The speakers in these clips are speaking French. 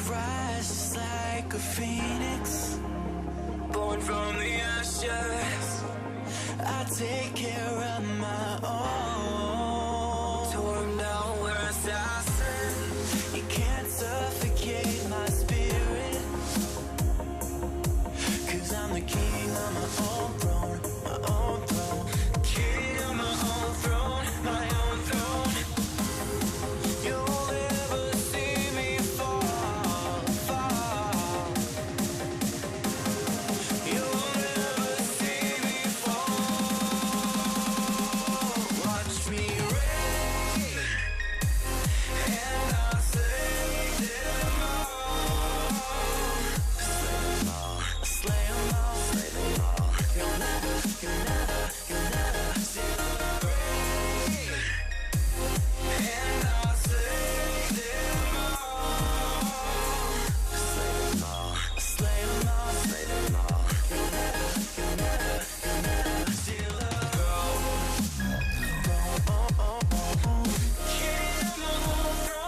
Rise like a phoenix, born from the ashes. I take care of my own. Torn down where assassin, you can't suffocate my spirit. 'Cause I'm the king of my own throne, my own throne. King of my own throne, my own throne. You'll never see me fall, fall. You'll never see me fall. Watch me reign, and I'll slay them all. Slay them all, slay them all, slay them all. You'll never see me reign, and I'll slay them all. Slay them all, slay them all, slay them all. You'll never see the throne. King of my own throne, my own throne. King of my own throne.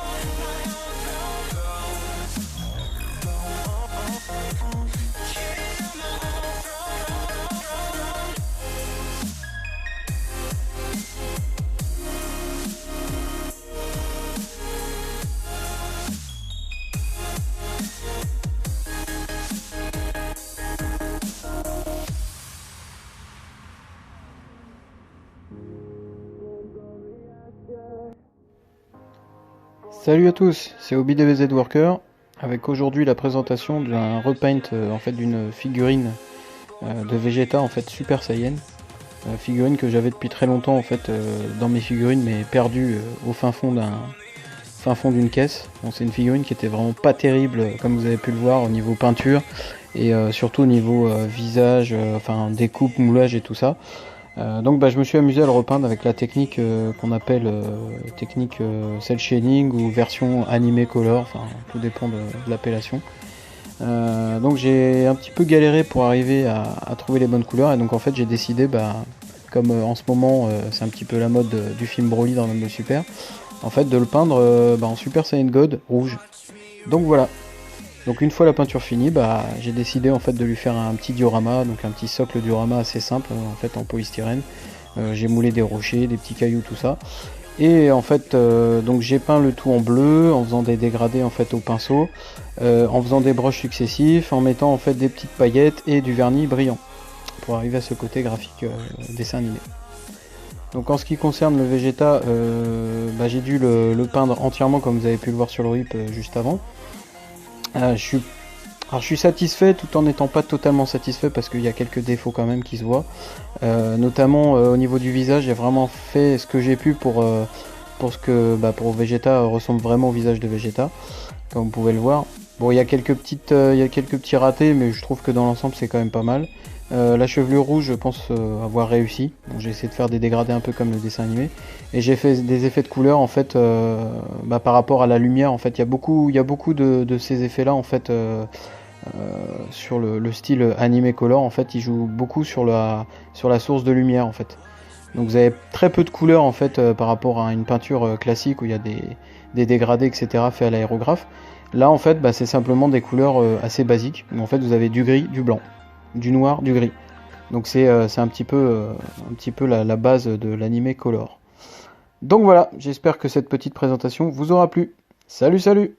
Salut à tous, c'est ObiDBZ Worker avec aujourd'hui la présentation d'un repaint en fait d'une figurine de Vegeta en fait Super Saiyan, figurine que j'avais depuis très longtemps en fait dans mes figurines mais perdue au fin fond d'une caisse. Bon, c'est une figurine qui était vraiment pas terrible comme vous avez pu le voir au niveau peinture et surtout au niveau visage, enfin découpe, moulage et tout ça. Donc je me suis amusé à le repeindre avec la technique qu'on appelle technique cel shading ou version animé color, enfin tout dépend de l'appellation. Donc j'ai un petit peu galéré pour arriver à trouver les bonnes couleurs et donc en fait j'ai décidé, comme en ce moment c'est un petit peu la mode du film Broly dans Dragon Ball Super, en fait de le peindre en Super Saiyan God rouge. Donc voilà. Donc une fois la peinture finie, j'ai décidé en fait de lui faire un petit diorama, donc un petit socle diorama assez simple en fait en polystyrène. J'ai moulé des rochers, des petits cailloux, tout ça. Et en fait donc j'ai peint le tout en bleu en faisant des dégradés en fait au pinceau, en faisant des brushes successifs, en mettant en fait des petites paillettes et du vernis brillant pour arriver à ce côté graphique dessin animé. Donc en ce qui concerne le Vegeta, j'ai dû le peindre entièrement comme vous avez pu le voir sur le RIP juste avant. Je suis satisfait tout en n'étant pas totalement satisfait parce qu'il y a quelques défauts quand même qui se voient. Notamment au niveau du visage, j'ai vraiment fait ce que j'ai pu pour pour Vegeta ressemble vraiment au visage de Vegeta, comme vous pouvez le voir. Bon, il y a quelques petits ratés, mais je trouve que dans l'ensemble c'est quand même pas mal. La chevelure rouge, je pense avoir réussi. Bon, j'ai essayé de faire des dégradés un peu comme le dessin animé, et j'ai fait des effets de couleur en fait par rapport à la lumière. En fait, il y a beaucoup de ces effets là en fait sur le style animé color. En fait, il joue beaucoup sur la source de lumière en fait. Donc vous avez très peu de couleurs en fait par rapport à une peinture classique où il y a des dégradés etc. faits à l'aérographe. Là en fait, c'est simplement des couleurs assez basiques. Où, en fait, vous avez du gris, du blanc, du noir, du gris. Donc c'est un petit peu la base de l'animé color. Donc voilà, j'espère que cette petite présentation vous aura plu. Salut, salut!